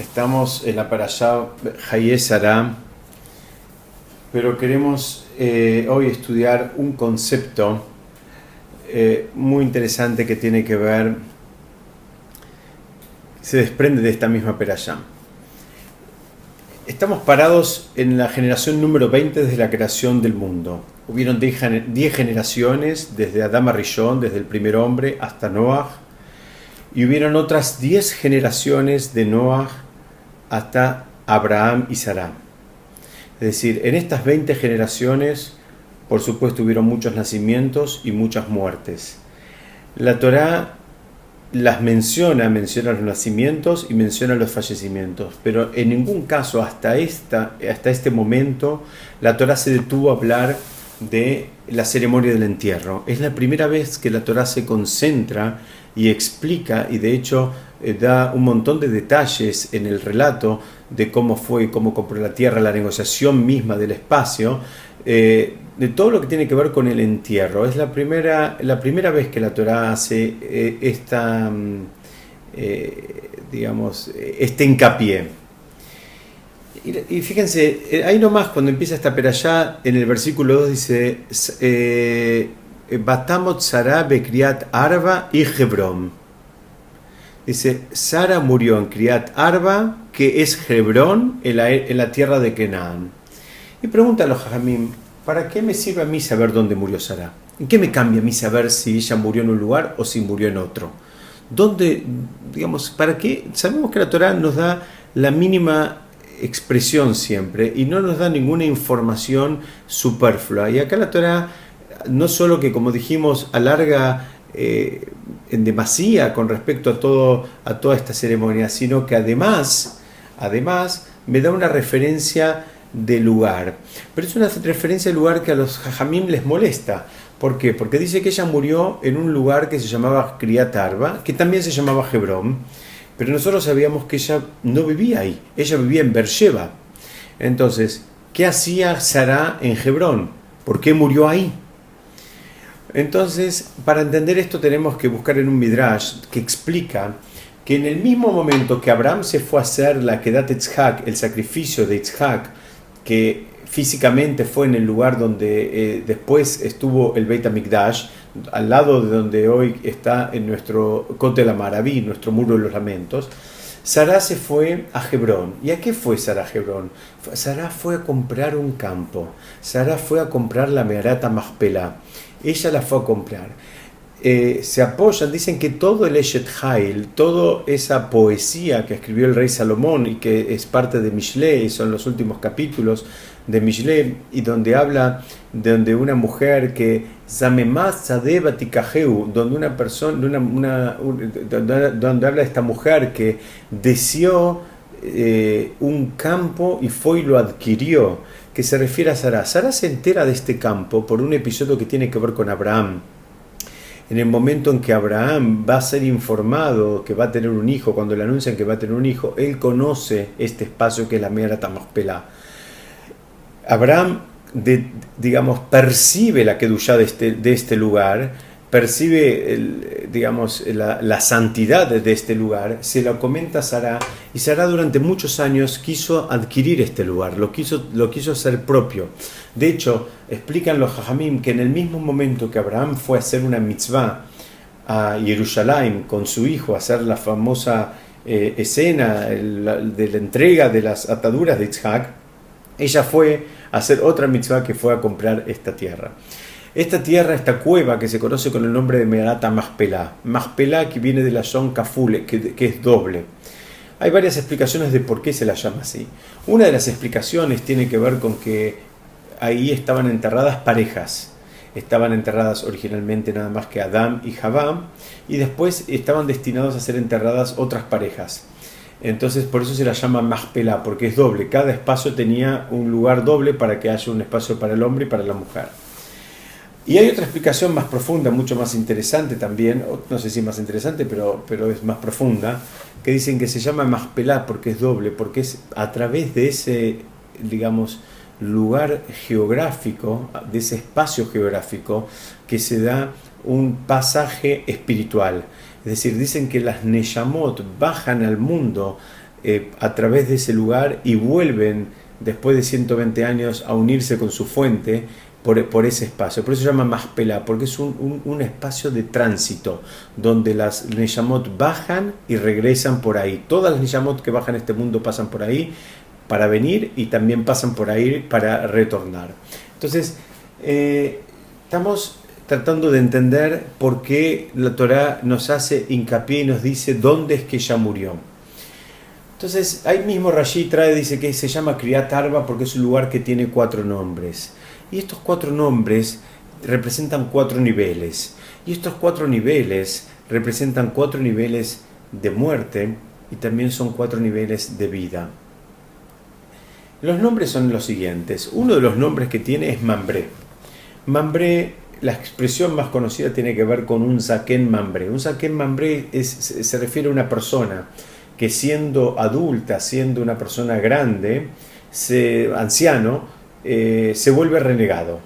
Estamos en la Parashá Hayé Sará, pero queremos hoy estudiar un concepto muy interesante que tiene que ver, se desprende de esta misma Parashá. Estamos parados en la generación número 20 desde la creación del mundo. Hubieron 10 generaciones, desde Adán Rishon, desde el primer hombre, hasta Noah, y hubieron otras 10 generaciones de Noah hasta Abraham y Sará. Es decir, en estas 20 generaciones, por supuesto, hubieron muchos nacimientos y muchas muertes. La Torá las menciona los nacimientos y menciona los fallecimientos, pero en ningún caso hasta este momento la Torá se detuvo a hablar de la ceremonia del entierro. Es la primera vez que la Torá se concentra y explica, y de hecho da un montón de detalles en el relato de cómo fue, cómo compró la tierra, la negociación misma del espacio, de todo lo que tiene que ver con el entierro. Es la primera vez que la Torá hace este hincapié. Y fíjense, ahí nomás cuando empieza esta perashá, en el versículo 2 dice Batamot Sará Bekriat Arba y Hebrón. Dice, Sara murió en Criat Arba, que es Hebrón, en la tierra de Canaán. Y pregunta a los Jajamim, ¿para qué me sirve a mí saber dónde murió Sara? ¿En qué me cambia a mí saber si ella murió en un lugar o si murió en otro? ¿Dónde, para qué? Sabemos que la Torá nos da la mínima expresión siempre y no nos da ninguna información superflua. Y acá la Torá no solo que, como dijimos, alarga en demasía con respecto a toda esta ceremonia, sino que además me da una referencia de lugar. Pero es una referencia de lugar que a los Jajamim les molesta. ¿Por qué? Porque dice que ella murió en un lugar que se llamaba Criat Arba, que también se llamaba Hebrón, pero nosotros sabíamos que ella no vivía ahí, ella vivía en Beersheba. Entonces, ¿qué hacía Sará en Hebrón? ¿Por qué murió ahí? Entonces, para entender esto tenemos que buscar en un Midrash que explica que en el mismo momento que Abraham se fue a hacer la Kedat Yitzhak, el sacrificio de Yitzhak, que físicamente fue en el lugar donde después estuvo el Beit HaMikdash, al lado de donde hoy está en nuestro Kotel HaMaraví, nuestro Muro de los Lamentos, Sará se fue a Hebrón. ¿Y a qué fue Sará a Hebrón? Sará fue a comprar un campo. Sará fue a comprar la Meharat HaMachpelah. Ella la fue a comprar. Se apoyan, dicen que todo el Eshet Hail, toda esa poesía que escribió el rey Salomón y que es parte de Mishlei, son los últimos capítulos de Mishlei, y donde habla de una mujer que Zamemaz Zadeva Tikaheu, donde una persona, donde habla de esta mujer que deseó un campo y fue y lo adquirió, que se refiere a Sará. Sará se entera de este campo por un episodio que tiene que ver con Abraham. En el momento en que Abraham va a ser informado que va a tener un hijo, cuando le anuncian que va a tener un hijo, él conoce este espacio que es la Meharat HaMachpelah. Abraham, percibe la kedushá de este lugar, percibe la santidad de este lugar, se lo comenta a Sará, y Sará durante muchos años quiso adquirir este lugar, lo quiso hacer propio. De hecho, explican los Jajamim que en el mismo momento que Abraham fue a hacer una mitzvah a Jerusalén con su hijo, a hacer la famosa escena de la entrega de las ataduras de Yitzhak, ella fue a hacer otra mitzvah que fue a comprar esta tierra. Esta cueva que se conoce con el nombre de Meharat HaMachpelah. Machpelah, que viene de la Shon Kafule, que es doble. Hay varias explicaciones de por qué se la llama así. Una de las explicaciones tiene que ver con que ahí estaban enterradas parejas. Estaban enterradas originalmente nada más que Adán y Javá, y después estaban destinados a ser enterradas otras parejas. Entonces por eso se la llama Machpelah, porque es doble. Cada espacio tenía un lugar doble para que haya un espacio para el hombre y para la mujer. Y hay otra explicación más profunda, mucho más interesante también, no sé si más interesante, pero es más profunda, que dicen que se llama Machpelah porque es doble, porque es a través de ese, lugar geográfico, de ese espacio geográfico, que se da un pasaje espiritual. Es decir, dicen que las Neyamot bajan al mundo a través de ese lugar y vuelven después de 120 años a unirse con su fuente por ese espacio. Por eso se llama Maspelá, porque es un espacio de tránsito, donde las Neyamot bajan y regresan por ahí. Todas las Neyamot que bajan a este mundo pasan por ahí para venir y también pasan por ahí para retornar. Entonces, estamos tratando de entender por qué la Torá nos hace hincapié y nos dice dónde es que ella murió. Entonces, ahí mismo Rashi dice que se llama Kriyat Arba porque es un lugar que tiene 4 nombres. Y estos 4 nombres representan 4 niveles. Y estos 4 niveles representan 4 niveles de muerte y también son 4 niveles de vida. Los nombres son los siguientes. Uno de los nombres que tiene es Mambré. Mambré, la expresión más conocida tiene que ver con un Zaken Mambré. Un Zaken Mambré se refiere a una persona que siendo adulta, siendo una persona grande, anciano, se vuelve renegado.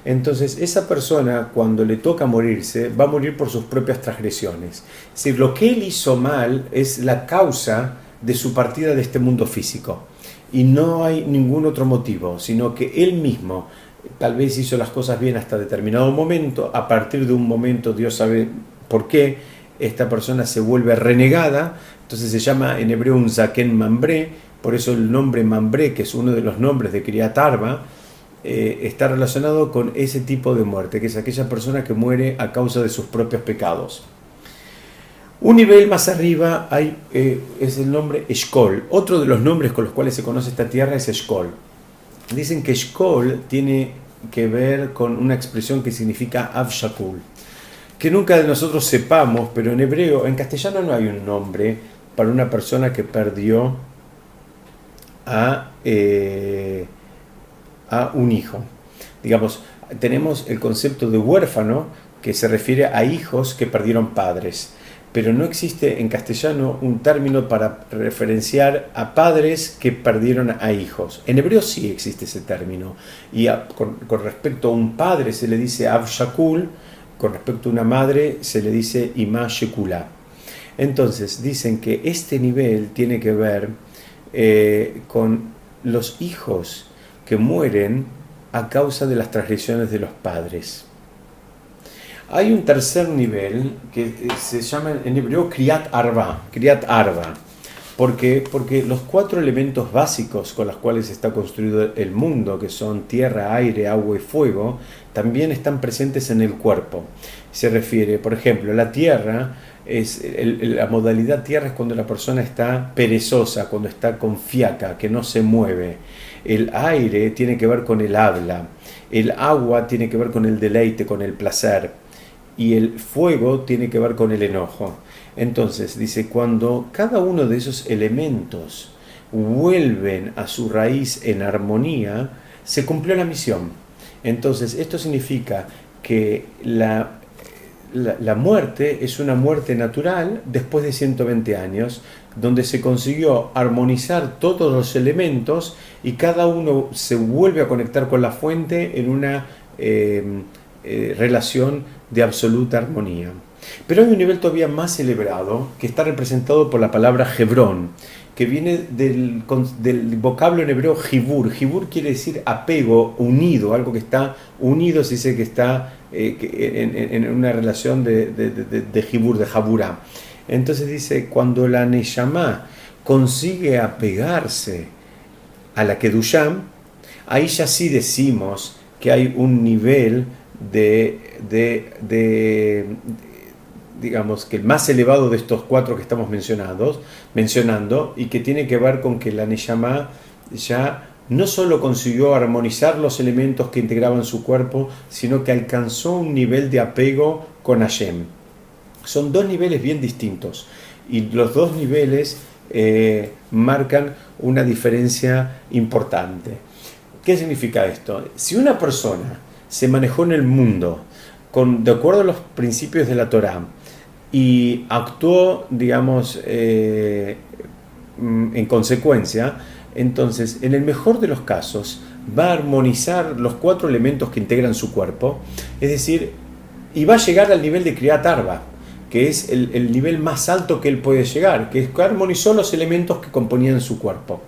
Entonces esa persona, cuando le toca morirse, va a morir por sus propias transgresiones. Es decir, lo que él hizo mal es la causa de su partida de este mundo físico y no hay ningún otro motivo, sino que él mismo tal vez hizo las cosas bien hasta determinado momento. A partir de un momento, Dios sabe por qué, esta persona se vuelve renegada. Entonces se llama en hebreo un Zaken Mambré. Por eso el nombre Mambré, que es uno de los nombres de Kriyat Arba, está relacionado con ese tipo de muerte, que es aquella persona que muere a causa de sus propios pecados. Un nivel más arriba es el nombre Eshkol. Otro de los nombres con los cuales se conoce esta tierra es Eshkol. Dicen que Eshkol tiene que ver con una expresión que significa Av Shakul, que nunca de nosotros sepamos, pero en hebreo, en castellano no hay un nombre para una persona que perdió a un hijo. Digamos, tenemos el concepto de huérfano que se refiere a hijos que perdieron padres, pero no existe en castellano un término para referenciar a padres que perdieron a hijos. En hebreo sí existe ese término, y con respecto a un padre se le dice Av Shakul, con respecto a una madre se le dice Ima Shekula. Entonces dicen que este nivel tiene que ver con los hijos que mueren a causa de las transgresiones de los padres. Hay un tercer nivel que se llama en hebreo Kriyat Arba. Kriyat Arba. ¿Por qué? Porque los 4 elementos básicos con los cuales está construido el mundo, que son tierra, aire, agua y fuego, también están presentes en el cuerpo. Se refiere, por ejemplo, la tierra, la modalidad tierra es cuando la persona está perezosa, cuando está con fiaca, que no se mueve. El aire tiene que ver con el habla. El agua tiene que ver con el deleite, con el placer. Y el fuego tiene que ver con el enojo. Entonces, dice, cuando cada uno de esos elementos vuelven a su raíz en armonía, se cumplió la misión. Entonces, esto significa que la muerte es una muerte natural después de 120 años, donde se consiguió armonizar todos los elementos y cada uno se vuelve a conectar con la fuente en una relación de absoluta armonía. Pero hay un nivel todavía más elevado que está representado por la palabra Hebrón, que viene del vocablo en hebreo Jibur. Jibur quiere decir apego, unido, algo que está unido, se dice que está en una relación de Jibur, de Jabura. Entonces dice, cuando la Neshama consigue apegarse a la Kedusham, ahí ya sí decimos que hay un nivel digamos que el más elevado de estos 4 que estamos mencionando, y que tiene que ver con que la Neshama ya no solo consiguió armonizar los elementos que integraban su cuerpo, sino que alcanzó un nivel de apego con Hashem. Son 2 niveles bien distintos, y los 2 niveles marcan una diferencia importante. ¿Qué significa esto? Si una persona se manejó en el mundo de acuerdo a los principios de la Torá y actuó, digamos, en consecuencia, entonces, en el mejor de los casos, va a armonizar los 4 elementos que integran su cuerpo, es decir, y va a llegar al nivel de Kriyat Arba, que es el nivel más alto que él puede llegar, que es que armonizó los elementos que componían su cuerpo.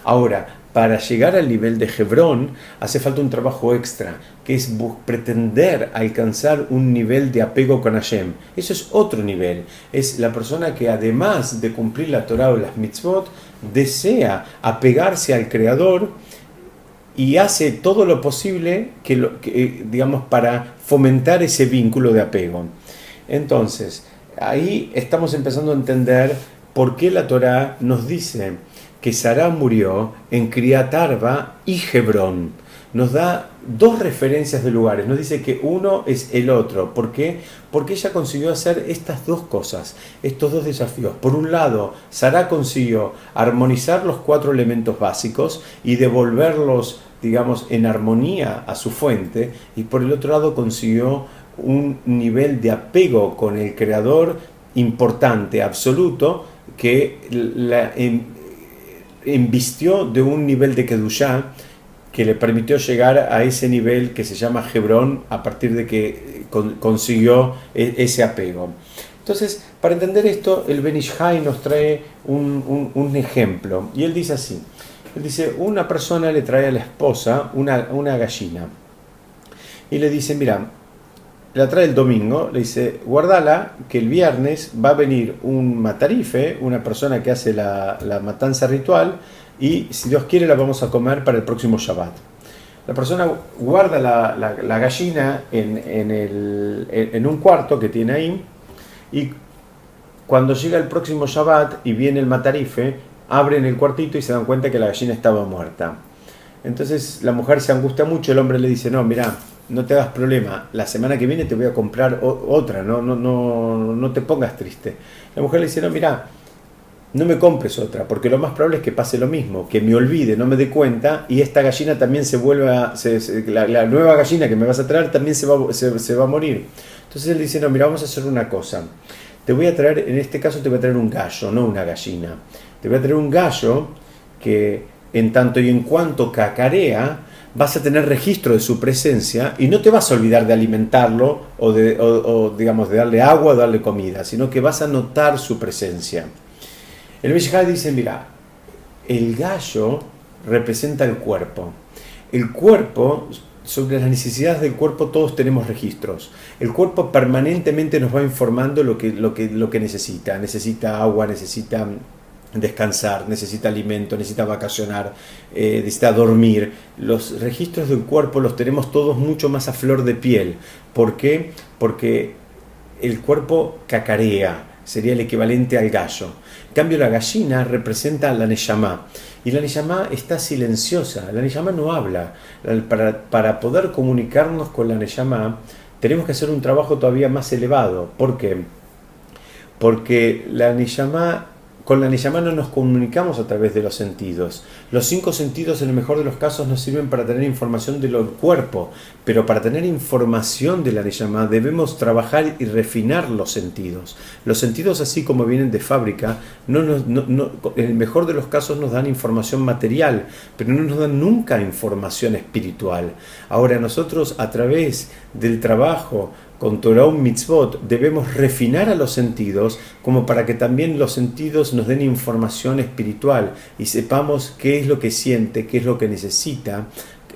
Ahora, para llegar al nivel de Hebrón hace falta un trabajo extra, que es pretender alcanzar un nivel de apego con Hashem. Eso es otro nivel. Es la persona que, además de cumplir la Torah o las mitzvot, desea apegarse al Creador y hace todo lo posible digamos, para fomentar ese vínculo de apego. Entonces, ahí estamos empezando a entender por qué la Torah nos dice que Sará murió en Criat Arba y Hebrón. Nos da dos referencias de lugares, nos dice que uno es el otro. ¿Por qué? Porque ella consiguió hacer estas dos cosas, estos dos desafíos. Por un lado, Sará consiguió armonizar los 4 elementos básicos y devolverlos, digamos, en armonía a su fuente, y por el otro lado consiguió un nivel de apego con el Creador importante, absoluto, que la embistió de un nivel de Kedushá que le permitió llegar a ese nivel que se llama Hebrón a partir de que consiguió ese apego. Entonces, para entender esto, el Ben Ish Hai nos trae un ejemplo, y él dice así. Él dice, una persona le trae a la esposa una gallina y le dice, mira, la trae el domingo, le dice, guardala, que el viernes va a venir un matarife, una persona que hace la matanza ritual, y si Dios quiere la vamos a comer para el próximo Shabbat. La persona guarda la gallina en un cuarto que tiene ahí, y cuando llega el próximo Shabbat y viene el matarife, abren el cuartito y se dan cuenta que la gallina estaba muerta. Entonces la mujer se angustia mucho, el hombre le dice, no, mira, no te hagas problema, la semana que viene te voy a comprar otra, no te pongas triste. La mujer le dice, no, mira, no me compres otra, porque lo más probable es que pase lo mismo, que me olvide, no me dé cuenta, y esta gallina también se vuelva, la nueva gallina que me vas a traer también se va a morir. Entonces él dice, no, mira, vamos a hacer una cosa, te voy a traer, en este caso te voy a traer un gallo, no una gallina. Te voy a traer un gallo que en tanto y en cuanto cacarea, vas a tener registro de su presencia y no te vas a olvidar de alimentarlo o digamos, de darle agua o darle comida, sino que vas a notar su presencia. El Mishai dice, mira, el gallo representa el cuerpo. El cuerpo, sobre las necesidades del cuerpo todos tenemos registros. El cuerpo permanentemente nos va informando lo que necesita. Necesita agua, necesita descansar, necesita alimento, necesita vacacionar, necesita dormir. Los registros del cuerpo los tenemos todos mucho más a flor de piel. ¿Por qué? Porque el cuerpo cacarea, sería el equivalente al gallo. En cambio, la gallina representa la Neshama. Y la Neshama está silenciosa, la Neshama no habla. Para poder comunicarnos con la Neshama tenemos que hacer un trabajo todavía más elevado. ¿Por qué? Porque con la Neshama no nos comunicamos a través de los sentidos. Los 5 sentidos, en el mejor de los casos, nos sirven para tener información del cuerpo, pero para tener información de la Neshama debemos trabajar y refinar los sentidos. Los sentidos, así como vienen de fábrica, en el mejor de los casos nos dan información material, pero no nos dan nunca información espiritual. Ahora nosotros, a través del trabajo con Torah y Mitzvot, debemos refinar a los sentidos como para que también los sentidos nos den información espiritual y sepamos qué es lo que siente, qué es lo que necesita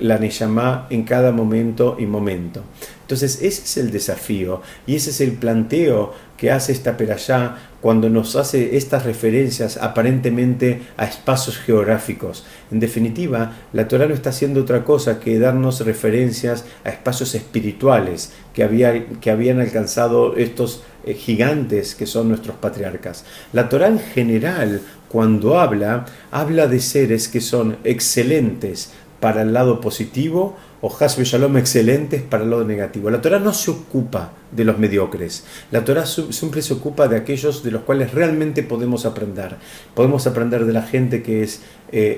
la Neshama en cada momento y momento. Entonces ese es el desafío y ese es el planteo que hace esta perashá cuando nos hace estas referencias aparentemente a espacios geográficos. En definitiva, la Torá no está haciendo otra cosa que darnos referencias a espacios espirituales que habían alcanzado estos gigantes que son nuestros patriarcas. La Torá en general, cuando habla de seres que son excelentes para el lado positivo o Hasbe Shalom excelentes para el lado negativo. La Torá no se ocupa de los mediocres. La Torá siempre se ocupa de aquellos de los cuales realmente podemos aprender. Podemos aprender de la gente que es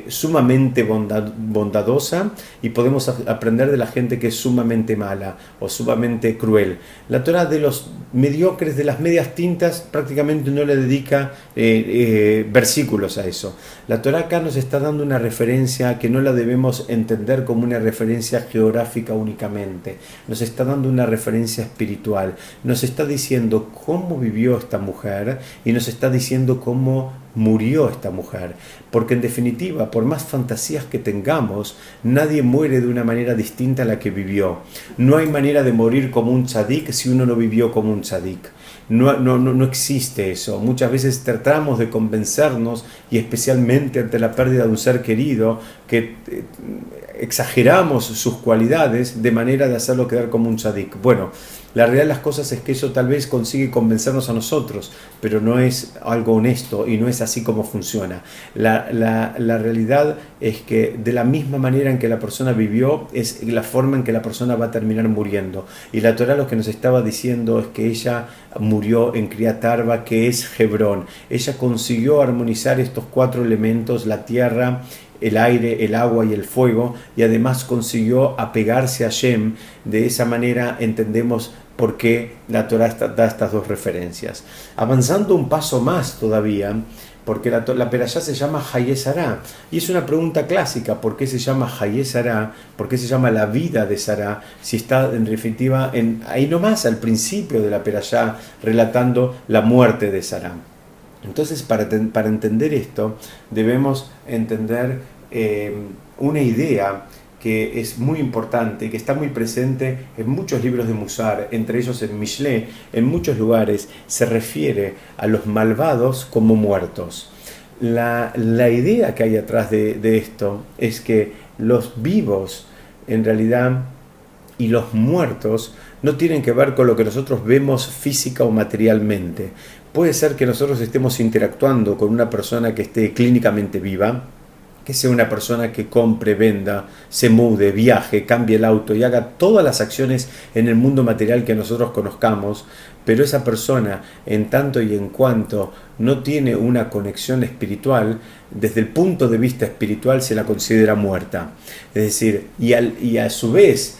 sumamente bondadosa y podemos aprender de la gente que es sumamente mala o sumamente cruel. La Torá de los mediocres, de las medias tintas, prácticamente no le dedica versículos a eso. La Torá acá nos está dando una referencia que no la debemos entender como una referencia geográfica únicamente. Nos está dando una referencia espiritual. espiritual. Nos está diciendo cómo vivió esta mujer y nos está diciendo cómo murió esta mujer. Porque en definitiva, por más fantasías que tengamos, nadie muere de una manera distinta a la que vivió. No hay manera de morir como un tzadik si uno no vivió como un tzadik. No existe eso. Muchas veces tratamos de convencernos, y especialmente ante la pérdida de un ser querido, que exageramos sus cualidades de manera de hacerlo quedar como un tzadik. Bueno, la realidad de las cosas es que eso tal vez consigue convencernos a nosotros, pero no es algo honesto y no es así como funciona. La realidad es que de la misma manera en que la persona vivió, es la forma en que la persona va a terminar muriendo. Y la Torá lo que nos estaba diciendo es que ella murió en Criat Arba, que es Hebrón. Ella consiguió armonizar estos 4 elementos, la tierra, el aire, el agua y el fuego, y además consiguió apegarse a Shem. De esa manera entendemos por qué la Torá da estas 2 referencias. Avanzando un paso más todavía, porque la perashá se llama Hayé Sará, y es una pregunta clásica: ¿por qué se llama Hayé Sará? ¿Por qué se llama la vida de Sará? Si está en definitiva ahí nomás al principio de la perashá relatando la muerte de Sará. Entonces, para entender esto, debemos entender una idea que es muy importante, que está muy presente en muchos libros de Musar, entre ellos en Mishlé. En muchos lugares se refiere a los malvados como muertos. La idea que hay atrás de esto es que los vivos, en realidad, y los muertos no tienen que ver con lo que nosotros vemos física o materialmente. Puede ser que nosotros estemos interactuando con una persona que esté clínicamente viva, que sea una persona que compre, venda, se mude, viaje, cambie el auto y haga todas las acciones en el mundo material que nosotros conozcamos, pero esa persona, en tanto y en cuanto no tiene una conexión espiritual, desde el punto de vista espiritual se la considera muerta. Es decir, y a su vez,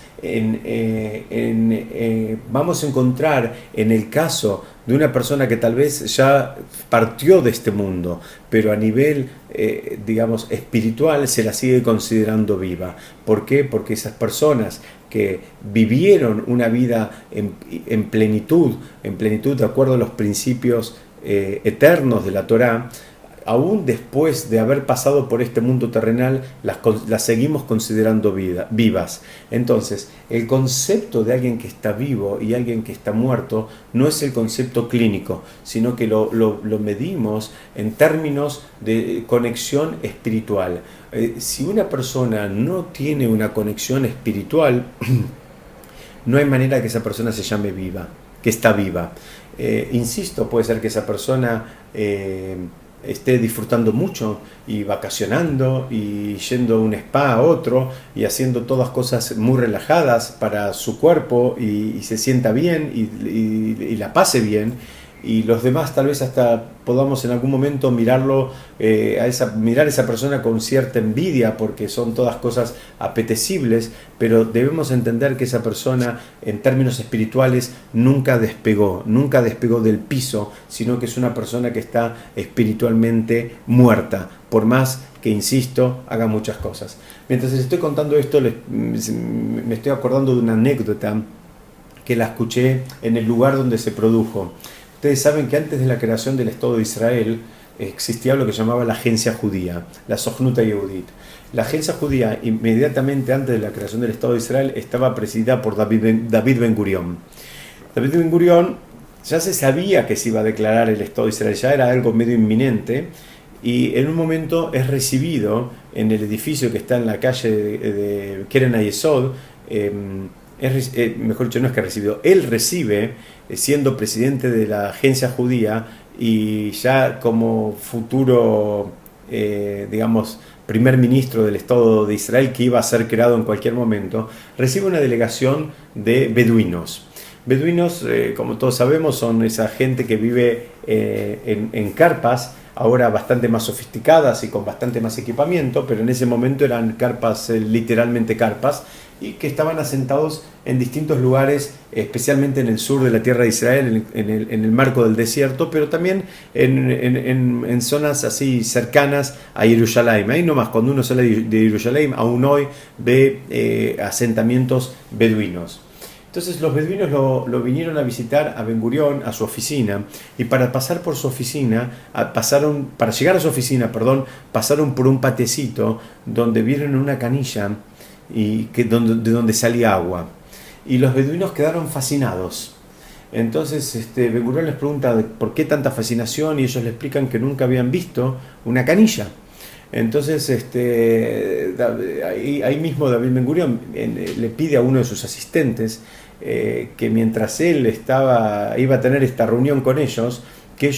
vamos a encontrar en el caso de una persona que tal vez ya partió de este mundo, pero a nivel, digamos, espiritual se la sigue considerando viva. ¿Por qué? Porque esas personas que vivieron una vida en plenitud de acuerdo a los principios eternos de la Torá, aún después de haber pasado por este mundo terrenal, las seguimos considerando vivas. Entonces, el concepto de alguien que está vivo y alguien que está muerto no es el concepto clínico, sino que lo medimos en términos de conexión espiritual. Si una persona no tiene una conexión espiritual, no hay manera que esa persona se llame viva, que está viva. Insisto, puede ser que esa persona esté disfrutando mucho y vacacionando y yendo a un spa a otro y haciendo todas cosas muy relajadas para su cuerpo y se sienta bien y la pase bien, y los demás tal vez hasta podamos en algún momento mirar a esa persona con cierta envidia, porque son todas cosas apetecibles, pero debemos entender que esa persona en términos espirituales nunca despegó del piso, sino que es una persona que está espiritualmente muerta, por más que, insisto, haga muchas cosas. Mientras les estoy contando esto, me estoy acordando de una anécdota que la escuché en el lugar donde se produjo. Ustedes saben que antes de la creación del Estado de Israel existía lo que llamaba la agencia judía, la Sochnut Yehudit. La agencia judía, inmediatamente antes de la creación del Estado de Israel, estaba presidida por David Ben Gurión. David Ben Gurión ya se sabía que se iba a declarar el Estado de Israel, ya era algo medio inminente, y en un momento es recibido en el edificio que está en la calle de Keren Hayesod. Mejor dicho, no es que recibió, él recibe, siendo presidente de la agencia judía y ya como futuro, digamos, primer ministro del Estado de Israel, que iba a ser creado en cualquier momento, recibe una delegación de beduinos. Beduinos, como todos sabemos, son esa gente que vive en carpas, ahora bastante más sofisticadas y con bastante más equipamiento, pero en ese momento eran carpas, literalmente carpas, y que estaban asentados en distintos lugares, especialmente en el sur de la tierra de Israel, en el marco del desierto, pero también en zonas así cercanas a Jerusalén. Ahí nomás, cuando uno sale de Jerusalén, aún hoy ve asentamientos beduinos. Entonces los beduinos lo vinieron a visitar a Ben Gurión, a su oficina, y para pasar por su oficina, para llegar a su oficina, pasaron por un patecito donde vieron una canilla de donde salía agua. Y los beduinos quedaron fascinados. Entonces Ben Gurión les pregunta por qué tanta fascinación, y ellos le explican que nunca habían visto una canilla. Entonces ahí mismo David Ben Gurión le pide a uno de sus asistentes que mientras él iba a tener esta reunión con ellos, que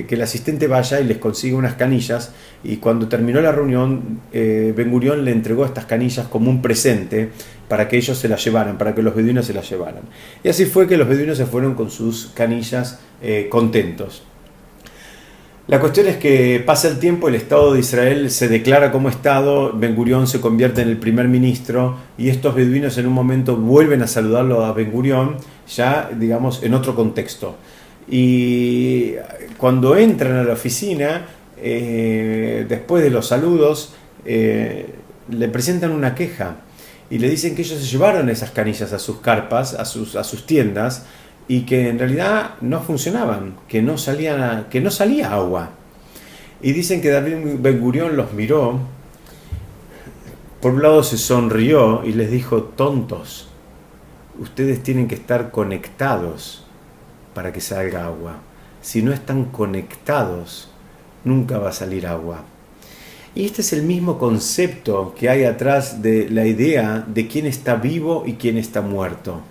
el asistente vaya y les consiga unas canillas, y cuando terminó la reunión Ben Gurión le entregó estas canillas como un presente para que ellos se las llevaran, para que los beduinos se las llevaran. Y así fue que los beduinos se fueron con sus canillas contentos. La cuestión es que pasa el tiempo, el Estado de Israel se declara como Estado, Ben Gurión se convierte en el primer ministro, y estos beduinos en un momento vuelven a saludarlo a Ben Gurión, ya digamos en otro contexto. Y cuando entran a la oficina, después de los saludos, le presentan una queja y le dicen que ellos se llevaron esas canillas a sus carpas, a sus tiendas, y que en realidad no funcionaban, que no salía agua. Y dicen que David Ben Gurión los miró, por un lado se sonrió y les dijo: tontos, ustedes tienen que estar conectados para que salga agua. Si no están conectados, nunca va a salir agua. Y este es el mismo concepto que hay atrás de la idea de quién está vivo y quién está muerto.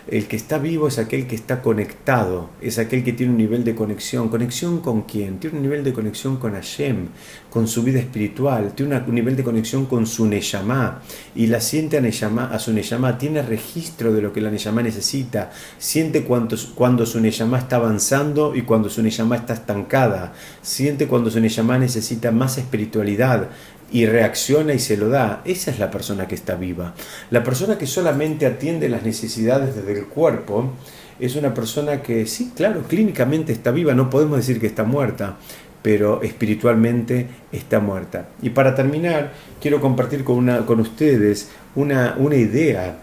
El que está vivo es aquel que está conectado, es aquel que tiene un nivel de conexión. ¿Conexión con quién? Tiene un nivel de conexión con Hashem, con su vida espiritual, tiene un nivel de conexión con su Neyamá, y la siente a su Neyamá, tiene registro de lo que la Neyamá necesita, siente cuando su Neyamá está avanzando y cuando su Neyamá está estancada, siente cuando su Neyamá necesita más espiritualidad, y reacciona y se lo da. Esa es la persona que está viva. La persona que solamente atiende las necesidades desde el cuerpo es una persona que, sí, claro, clínicamente está viva, no podemos decir que está muerta, pero espiritualmente está muerta. Y para terminar, quiero compartir con ustedes una idea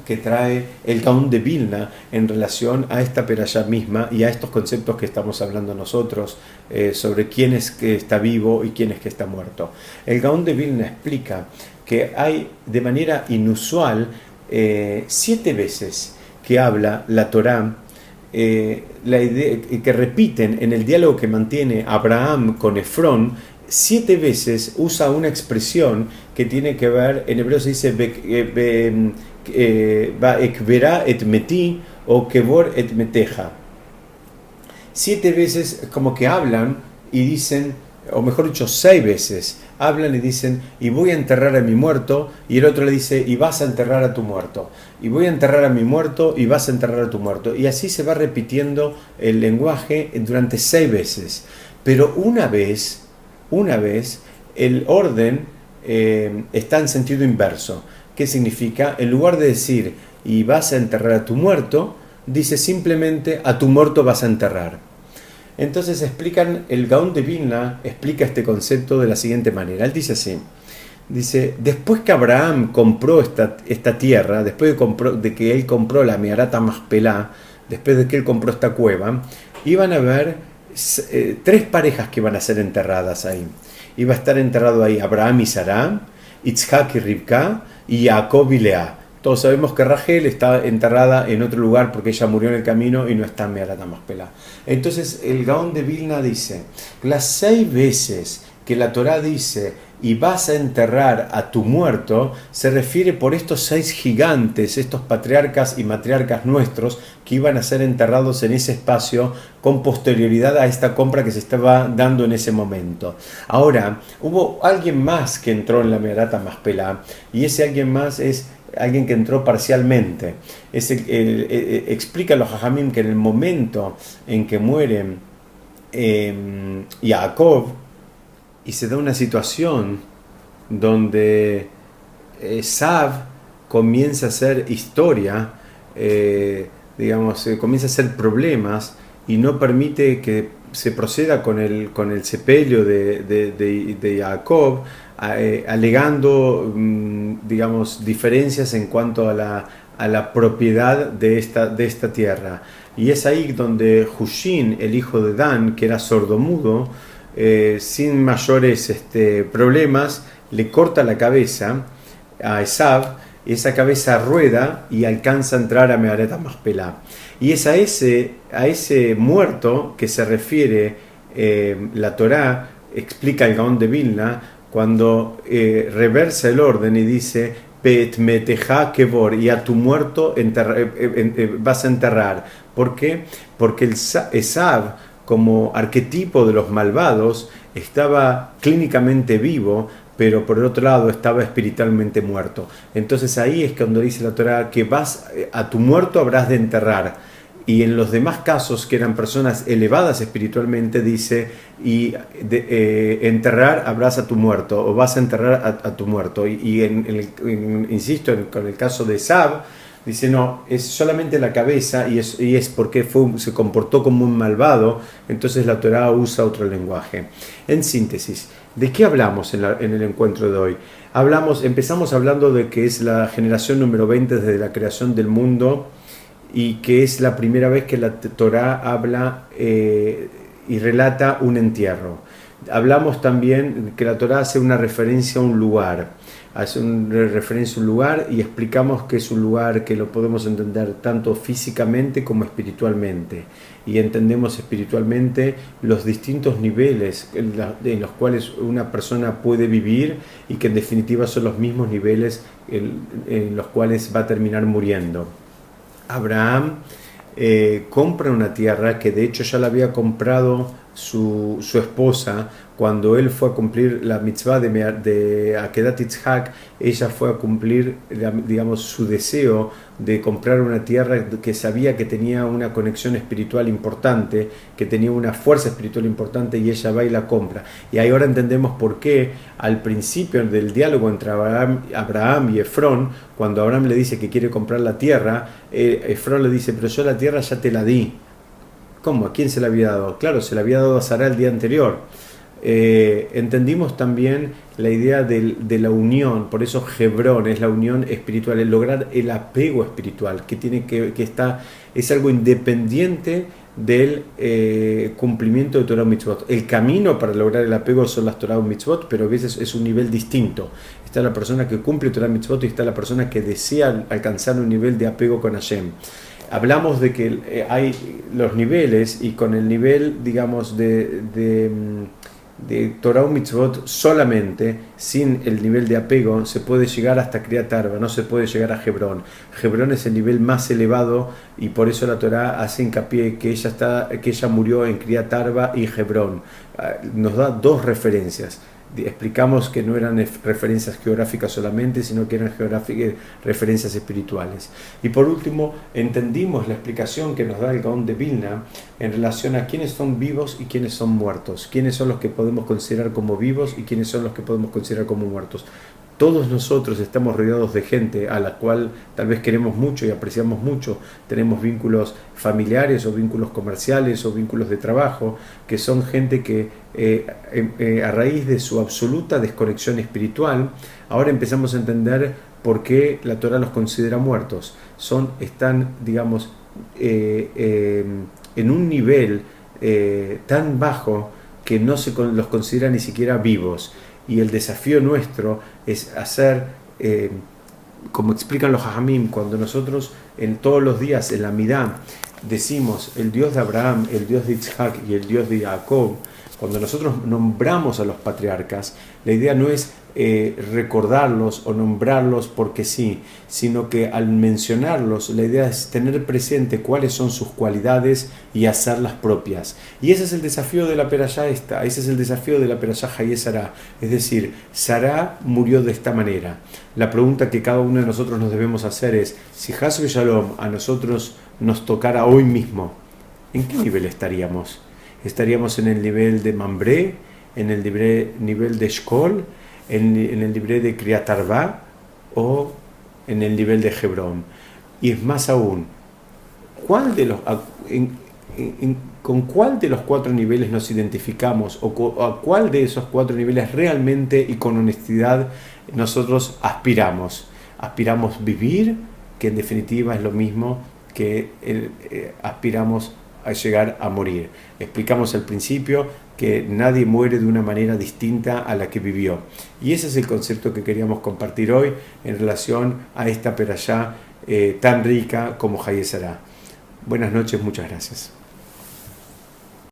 que trae el Gaón de Vilna en relación a esta perashá misma y a estos conceptos que estamos hablando nosotros sobre quién es que está vivo y quién es que está muerto. El Gaón de Vilna explica que hay de manera inusual 7 veces que habla la Torá, la idea que repiten en el diálogo que mantiene Abraham con Efrón. 7 veces usa una expresión que tiene que ver, en hebreo se dice Ekverá et meti o Kevor et meteja. 7 veces como que hablan y dicen, o mejor dicho 6 veces hablan y dicen: y voy a enterrar a mi muerto, y el otro le dice: y vas a enterrar a tu muerto, y voy a enterrar a mi muerto, y vas a enterrar a tu muerto, y así se va repitiendo el lenguaje durante 6 veces. Pero una vez el orden está en sentido inverso. ¿Qué significa? En lugar de decir y vas a enterrar a tu muerto, dice simplemente a tu muerto vas a enterrar. Entonces el Gaón de Vilna explica este concepto de la siguiente manera. Él dice así, dice: después que Abraham compró esta tierra, después de que él compró la Meharat HaMachpelah, después de que él compró esta cueva, iban a haber 3 parejas que iban a ser enterradas ahí. Iba a estar enterrado ahí Abraham y Sará, Itzhak y Rivka, y Jacob y Lea. Todos sabemos que Rachel está enterrada en otro lugar porque ella murió en el camino y no está en Meharat HaMachpelah. Entonces el Gaón de Vilna dice: las 6 veces que la Torá dice y vas a enterrar a tu muerto, se refiere por estos 6 gigantes, estos patriarcas y matriarcas nuestros, que iban a ser enterrados en ese espacio con posterioridad a esta compra que se estaba dando en ese momento. Ahora, hubo alguien más que entró en la Meharat HaMachpelah, y ese alguien más es alguien que entró parcialmente. Explica a los Jajamim que en el momento en que muere Jacob, y se da una situación donde Esav comienza a hacer historia, comienza a hacer problemas y no permite que se proceda con el sepelio de Jacob, alegando diferencias en cuanto a a la propiedad de esta tierra. Y es ahí donde Hushin, el hijo de Dan, que era sordomudo, sin mayores problemas, le corta la cabeza a Esav, y esa cabeza rueda y alcanza a entrar a Meharet HaMachpelah. Y es a ese muerto que se refiere la Torá, explica el Gaón de Vilna, cuando reversa el orden y dice Pet meteja kevor, y a tu muerto vas a enterrar. ¿Por qué? Porque Esav, como arquetipo de los malvados, estaba clínicamente vivo, pero por el otro lado estaba espiritualmente muerto. Entonces ahí es cuando dice la Torá que a tu muerto habrás de enterrar. Y en los demás casos, que eran personas elevadas espiritualmente, dice, enterrar habrás a tu muerto, o vas a enterrar a tu muerto. Insisto, con el caso de Esab, dice, no, es solamente la cabeza, y es porque se comportó como un malvado. Entonces la Torá usa otro lenguaje. En síntesis, ¿de qué hablamos en el encuentro de hoy? Empezamos hablando de que es la generación número 20 desde la creación del mundo, y que es la primera vez que la Torá habla y relata un entierro. Hablamos también que la Torá hace una referencia a un lugar, y explicamos que es un lugar que lo podemos entender tanto físicamente como espiritualmente. Y entendemos espiritualmente los distintos niveles en los cuales una persona puede vivir, y que en definitiva son los mismos niveles en los cuales va a terminar muriendo. Abraham compra una tierra que de hecho ya la había comprado su esposa cuando él fue a cumplir la mitzvah de Akedat Yitzhak. Ella fue a cumplir, digamos, su deseo de comprar una tierra que sabía que tenía una conexión espiritual importante, que tenía una fuerza espiritual importante, y ella va y la compra. Y ahí ahora entendemos por qué al principio del diálogo entre Abraham y Efrón, cuando Abraham le dice que quiere comprar la tierra, Efrón le dice, pero yo la tierra ya te la di. ¿Cómo? ¿A quién se la había dado? Claro, se la había dado a Sará el día anterior. Entendimos también la idea de la unión, por eso Hebrón es la unión espiritual, el lograr el apego espiritual, es algo independiente del cumplimiento de Torah y Mitzvot. El camino para lograr el apego son las Torah y Mitzvot, pero a veces es un nivel distinto. Está la persona que cumple Torah y Mitzvot, y está la persona que desea alcanzar un nivel de apego con Hashem. Hablamos de que hay los niveles, y con el nivel, digamos, de Torah y Mitzvot solamente, sin el nivel de apego, se puede llegar hasta Kriyat Arba, no se puede llegar a Hebrón. Hebrón es el nivel más elevado, y por eso la Torá hace hincapié que ella murió en Kriyat Arba y Hebrón. Nos da dos referencias. Explicamos que no eran referencias geográficas solamente, sino que eran referencias espirituales. Y por último, entendimos la explicación que nos da el Gaón de Vilna en relación a quiénes son vivos y quiénes son muertos, quiénes son los que podemos considerar como vivos y quiénes son los que podemos considerar como muertos. Todos nosotros estamos rodeados de gente a la cual tal vez queremos mucho y apreciamos mucho. Tenemos vínculos familiares o vínculos comerciales o vínculos de trabajo, que son gente que a raíz de su absoluta desconexión espiritual, ahora empezamos a entender por qué la Torá los considera muertos. Están, digamos, en un nivel tan bajo que no se los considera ni siquiera vivos. Y el desafío nuestro es hacer, como explican los Jajamim, cuando nosotros todos los días en la Midá decimos el Dios de Abraham, el Dios de Yitzhak y el Dios de Jacob, cuando nosotros nombramos a los patriarcas, la idea no es recordarlos o nombrarlos porque sí, sino que al mencionarlos, la idea es tener presente cuáles son sus cualidades y hacerlas propias. Y ese es el desafío de la Perashá ese es el desafío de la Perashá Hayé Sará. Es decir, Sará murió de esta manera. La pregunta que cada uno de nosotros nos debemos hacer es, si Has Shalom a nosotros nos tocara hoy mismo, ¿en qué nivel estaríamos? ¿Estaríamos en el nivel de Mambré, en el nivel de Shkol, en el nivel de Kriyat Arba o en el nivel de Hebrón? Y es más aún, ¿con cuál de los cuatro niveles nos identificamos, o a cuál de esos cuatro niveles realmente y con honestidad nosotros aspiramos? ¿Aspiramos vivir que en definitiva es lo mismo que aspiramos a llegar a morir. Explicamos al principio que nadie muere de una manera distinta a la que vivió. Y ese es el concepto que queríamos compartir hoy en relación a esta perashá tan rica como Hayezará. Buenas noches, muchas gracias.